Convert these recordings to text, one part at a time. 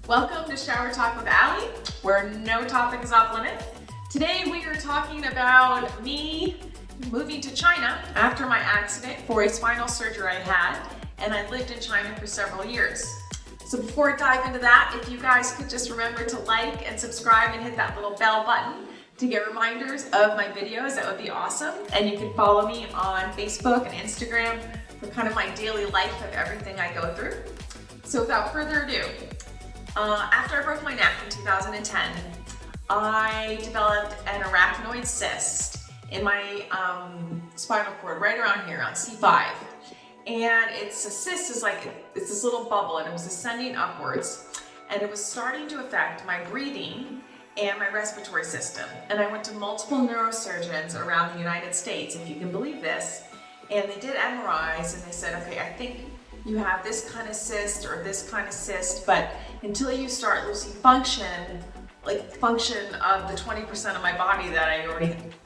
Welcome to Shower Talk with Allie, where no topic is off limits. Today we are talking about me moving to China after my accident for a spinal surgery I had, and I lived in China for several years. So before I dive into that, if you guys could just remember to like and subscribe and hit that little bell button to get reminders of my videos, that would be awesome. And you can follow me on Facebook and Instagram for kind of my daily life of everything I go through. So without further ado, after I broke my neck in 2010, I developed an arachnoid cyst in my spinal cord right around here on C5. And it's a cyst, it's this little bubble, and it was ascending upwards, and it was starting to affect my breathing and my respiratory system. And I went to multiple neurosurgeons around the United States, if you can believe this, and they did MRIs, and they said, okay, I think you have this kind of cyst or this kind of cyst, but until you start losing function of the 20% of my body that I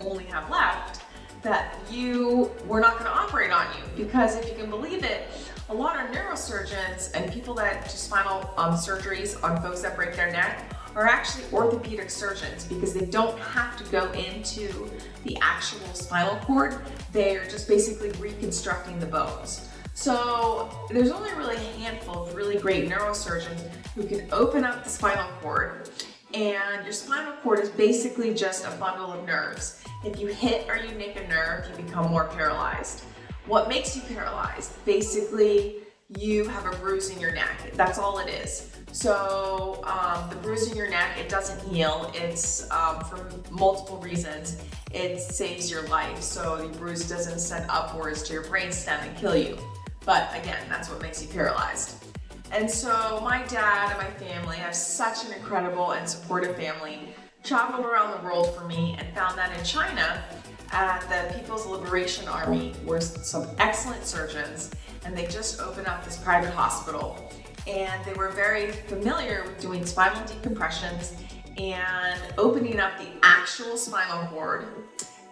only have left, that we're not going to operate on you. Because if you can believe it, a lot of neurosurgeons and people that do spinal surgeries on folks that break their neck are actually orthopedic surgeons, because they don't have to go into the actual spinal cord. They're just basically reconstructing the bones. So there's only really a handful of really great neurosurgeons who can open up the spinal cord, and your spinal cord is basically just a bundle of nerves. If you hit or you nick a nerve, you become more paralyzed. What makes you paralyzed? Basically, you have a bruise in your neck. That's all it is. So the bruise in your neck, it doesn't heal. It's for multiple reasons. It saves your life, so the bruise doesn't send upwards to your brainstem and kill you. But again, that's what makes you paralyzed. And so my dad and my family, I have such an incredible and supportive family, traveled around the world for me and found that in China, at the People's Liberation Army, were some excellent surgeons, and they just opened up this private hospital. And they were very familiar with doing spinal decompressions and opening up the actual spinal cord.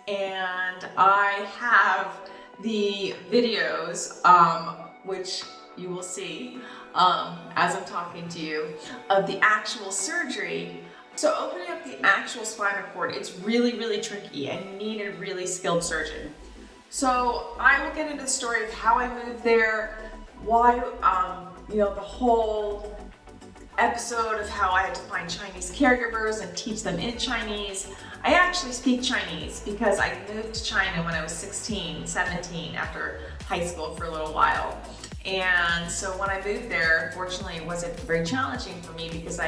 And I have the videos, which you will see as I'm talking to you, of the actual surgery. So opening up the actual spinal cord, it's really, really tricky, and you need a really skilled surgeon. So I will get into the story of how I moved there, why, the whole episode of how I had to find Chinese caregivers and teach them in Chinese. I actually speak Chinese because I moved to China when I was 16, 17 after high school for a little while. And so when I moved there, fortunately it wasn't very challenging for me, because I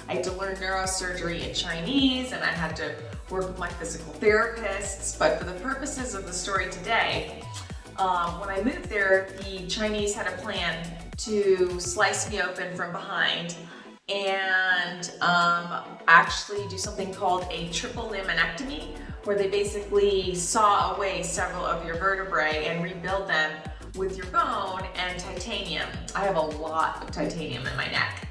had to learn neurosurgery in Chinese, and I had to work with my physical therapists. But for the purposes of the story today, when I moved there, the Chinese had a plan to slice me open from behind and actually do something called a triple laminectomy, where they basically saw away several of your vertebrae and rebuild them with your bone and titanium. I have a lot of titanium in my neck.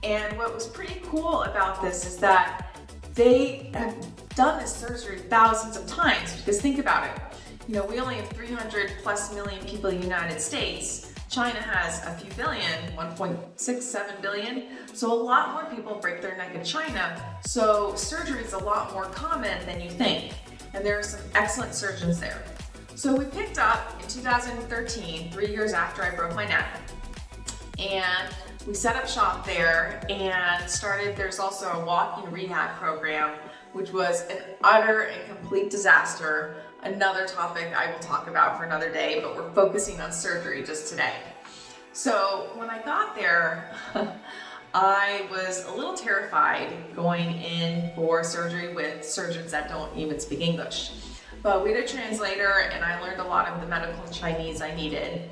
And what was pretty cool about this is that they have done this surgery thousands of times, because think about it. We only have 300 plus million people in the United States. China has a few billion, 1.67 billion. So a lot more people break their neck in China. So surgery is a lot more common than you think. And there are some excellent surgeons there. So we picked up in 2013, 3 years after I broke my neck, and we set up shop there and started. There's also a walking rehab program, which was an utter and complete disaster. Another topic I will talk about for another day, but we're focusing on surgery just today. So when I got there, I was a little terrified going in for surgery with surgeons that don't even speak English. But we had a translator, and I learned a lot of the medical Chinese I needed.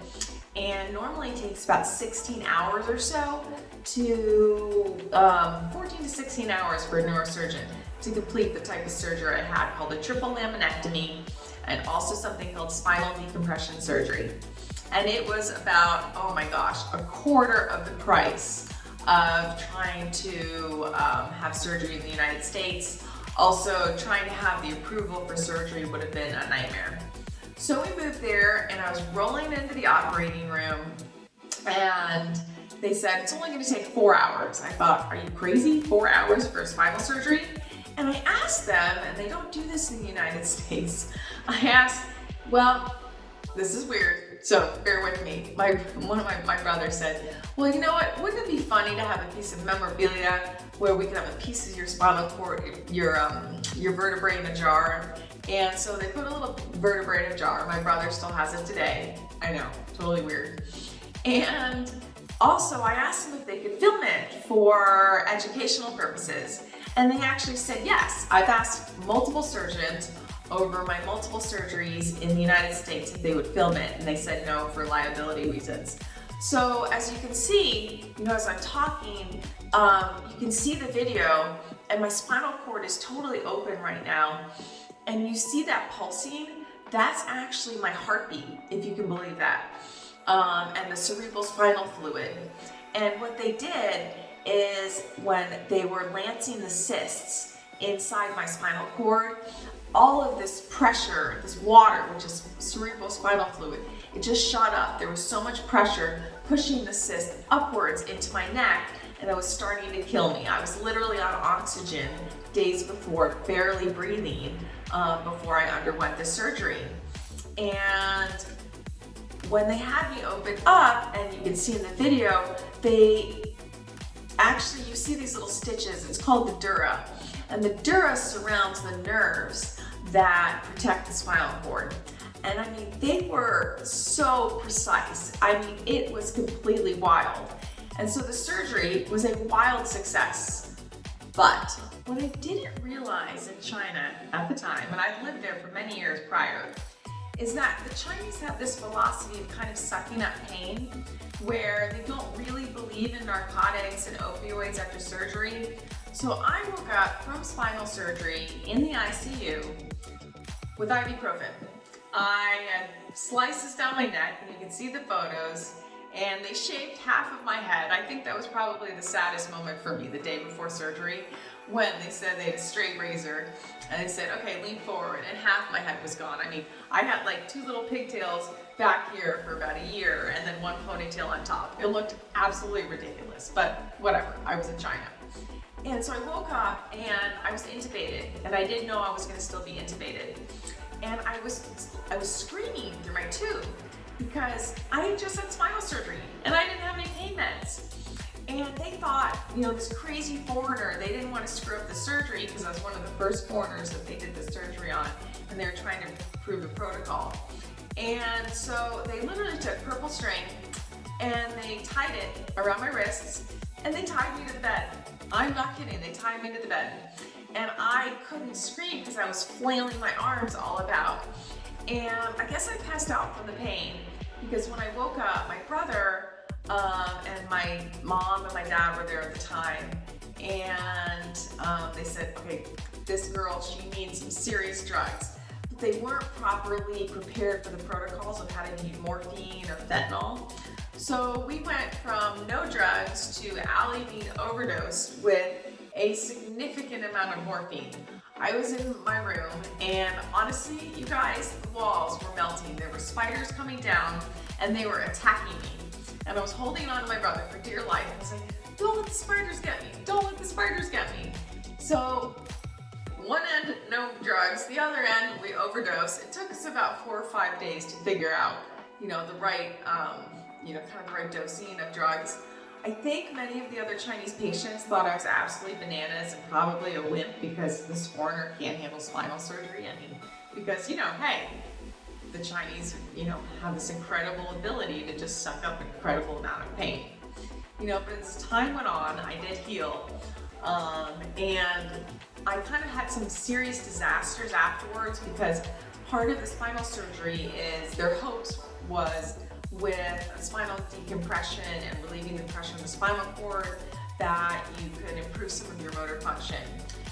And normally it takes about 16 hours or so to 14 to 16 hours for a neurosurgeon to complete the type of surgery I had, called a triple laminectomy, and also something called spinal decompression surgery. And it was about, oh my gosh, a quarter of the price of trying to have surgery in the United States. Also, trying to have the approval for surgery would have been a nightmare. So we moved there, and I was rolling into the operating room, and they said, it's only gonna take 4 hours. I thought, are you crazy? 4 hours for a spinal surgery? And I asked them, and they don't do this in the United States. I asked, well, this is weird, so bear with me. One of my brothers said, well, you know what? Wouldn't it be funny to have a piece of memorabilia where we could have a piece of your spinal cord, your vertebrae in a jar? And so they put a little vertebrae in a jar. My brother still has it today. I know, totally weird. And also, I asked them if they could film it for educational purposes. And they actually said yes. I've asked multiple surgeons over my multiple surgeries in the United States if they would film it, and they said no for liability reasons. So as you can see, as I'm talking, you can see the video, and my spinal cord is totally open right now. And you see that pulsing? That's actually my heartbeat, if you can believe that. And the cerebral spinal fluid. And what they did is when they were lancing the cysts inside my spinal cord, all of this pressure, this water, which is cerebral spinal fluid, it just shot up. There was so much pressure pushing the cyst upwards into my neck, and it was starting to kill me. I was literally on oxygen days before, barely breathing, before I underwent the surgery. And when they had me open up, and you can see in the video, you see these little stitches. It's called the dura. And the dura surrounds the nerves that protect the spinal cord. And I mean, they were so precise. I mean, it was completely wild. And so the surgery was a wild success. But what I didn't realize in China at the time, and I've lived there for many years prior, is that the Chinese have this philosophy of kind of sucking up pain, where they don't really believe in narcotics and opioids after surgery. So I woke up from spinal surgery in the ICU with ibuprofen. I had slices down my neck, and you can see the photos, and they shaved half of my head. I think that was probably the saddest moment for me the day before surgery, when they said they had a straight razor, and they said, okay, lean forward, and half my head was gone. I mean, I had like 2 little pigtails back here for about a year, and then 1 ponytail on top. It looked absolutely ridiculous, but whatever, I was in China. And so I woke up, and I was intubated, and I didn't know I was gonna still be intubated. And I was screaming through my tube, because I had just had spinal surgery, and I didn't have any pain meds. And they thought, this crazy foreigner, they didn't want to screw up the surgery, because I was one of the first foreigners that they did the surgery on, and they were trying to prove the protocol. And so they literally took purple string, and they tied it around my wrists, and they tied me to the bed. I'm not kidding, they tied me to the bed. And I couldn't scream because I was flailing my arms all about. And I guess I passed out from the pain, because when I woke up, my brother and my mom and my dad were there at the time, and they said, okay, this girl, she needs some serious drugs. But they weren't properly prepared for the protocols of how to need morphine or fentanyl. So we went from no drugs to Allie being overdosed with a significant amount of morphine. I was in my room, and honestly, you guys, the walls were melting. There were spiders coming down, and they were attacking me. And I was holding on to my brother for dear life. I was like, don't let the spiders get me. Don't let the spiders get me. So one end, no drugs. The other end, we overdosed. It took us about 4 or 5 days to figure out, the right, kind of the right dosing of drugs. I think many of the other Chinese patients thought I was absolutely bananas and probably a wimp, because this foreigner can't handle spinal surgery. I mean, because, hey, the Chinese, have this incredible ability to just suck up an incredible amount of pain. But as time went on, I did heal. And I kind of had some serious disasters afterwards, because part of the spinal surgery is their hopes was with spinal decompression and relieving the pressure on the spinal cord that you could improve some of your motor function.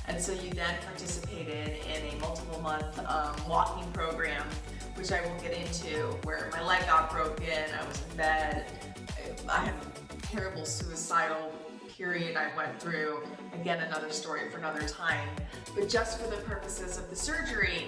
And so you then participated in a multiple-month walking program, which I will get into, where my leg got broken, I was in bed, I had a terrible suicidal period I went through. Again, another story for another time. But just for the purposes of the surgery,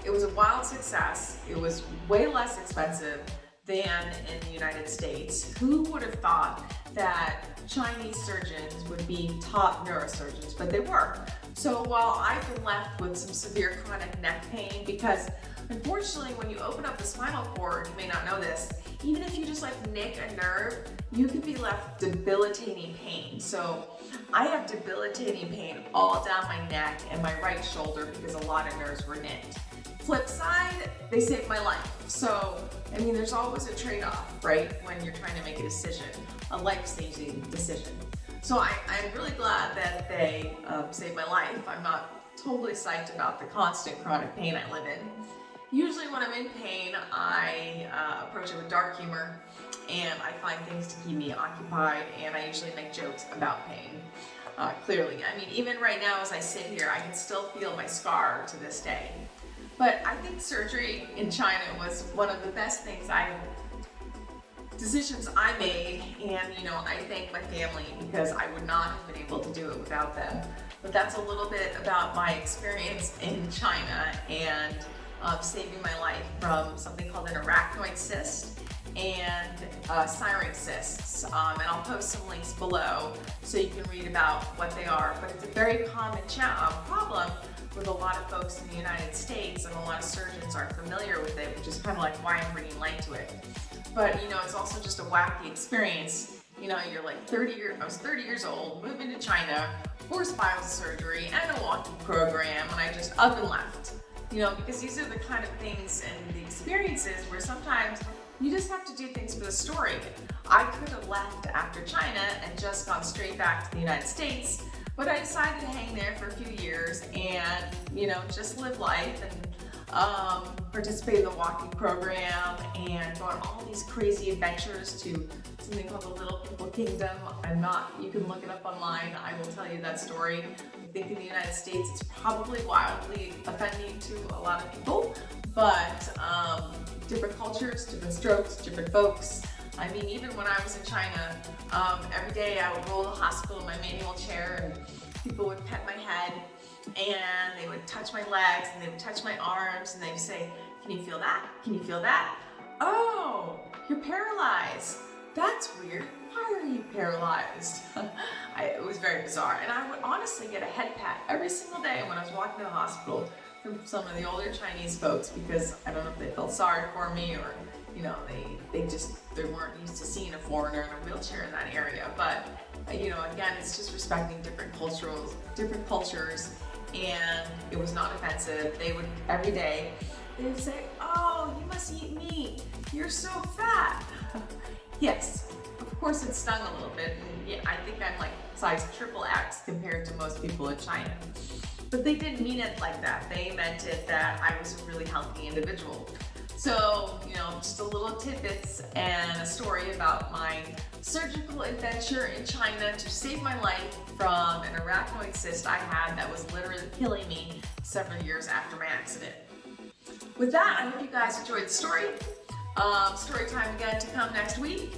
it was a wild success. It was way less expensive than in the United States. Who would have thought that Chinese surgeons would be top neurosurgeons, but they were. So while I've been left with some severe chronic neck pain, because unfortunately when you open up the spinal cord, you may not know this, even if you just like nick a nerve, you can be left debilitating pain. So I have debilitating pain all down my neck and my right shoulder because a lot of nerves were nicked. Flip side, they saved my life. So, I mean, there's always a trade-off, right? When you're trying to make a decision, a life-saving decision. So I'm really glad that they saved my life. I'm not totally psyched about the constant chronic pain I live in. Usually when I'm in pain, I approach it with dark humor and I find things to keep me occupied, and I usually make jokes about pain. Clearly, I mean, even right now as I sit here, I can still feel my scar to this day. But I think surgery in China was one of the best decisions I made, and I thank my family because I would not have been able to do it without them. But that's a little bit about my experience in China and saving my life from something called an arachnoid cyst and syrinx cysts. And I'll post some links below so you can read about what they are. But it's a very common problem with a lot of folks in the United States, and a lot of surgeons aren't familiar with it, which is kind of like why I'm bringing light to it. But it's also just a wacky experience. You're like I was 30 years old, moving to China for spinal surgery and a walking program, and I just up and left. Because these are the kind of things and the experiences where sometimes you just have to do things for the story. I could have left after China and just gone straight back to the United States, but I decided to hang there for a few years and, just live life and participate in the walking program and go on all these crazy adventures to something called the Little People Kingdom. You can look it up online. I will tell you that story. I think in the United States it's probably wildly offending to a lot of people, but different cultures, different strokes, different folks. I mean, even when I was in China, every day I would roll to the hospital in my manual chair and people would pet my head and they would touch my legs and they would touch my arms and they'd say, "Can you feel that? Can you feel that? Oh, you're paralyzed. That's weird. Why are you paralyzed?" It was very bizarre. And I would honestly get a head pat every single day when I was walking to the hospital from some of the older Chinese folks, because I don't know if they felt sorry for me or they weren't used to seeing a foreigner in a wheelchair in that area. But again, it's just respecting different cultures, and it was not offensive. They would every day they would say, "Oh, you must eat meat. You're so fat." Yes, of course it stung a little bit, and yeah, I think I'm like size XXX compared to most people in China. But they didn't mean it like that. They meant it that I was a really healthy individual. So, just a little tidbits and a story about my surgical adventure in China to save my life from an arachnoid cyst I had that was literally killing me several years after my accident. With that, I hope you guys enjoyed the story. Story time again to come next week.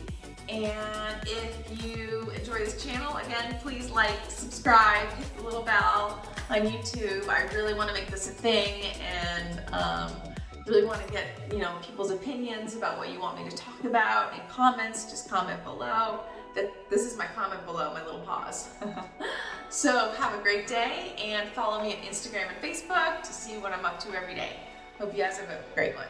And if you enjoy this channel, again, please like, subscribe, hit the little bell on YouTube. I really want to make this a thing, and really want to get people's opinions about what you want me to talk about. In comments, just comment below. This is my comment below, my little pause. So have a great day, and follow me on Instagram and Facebook to see what I'm up to every day. Hope you guys have a great one.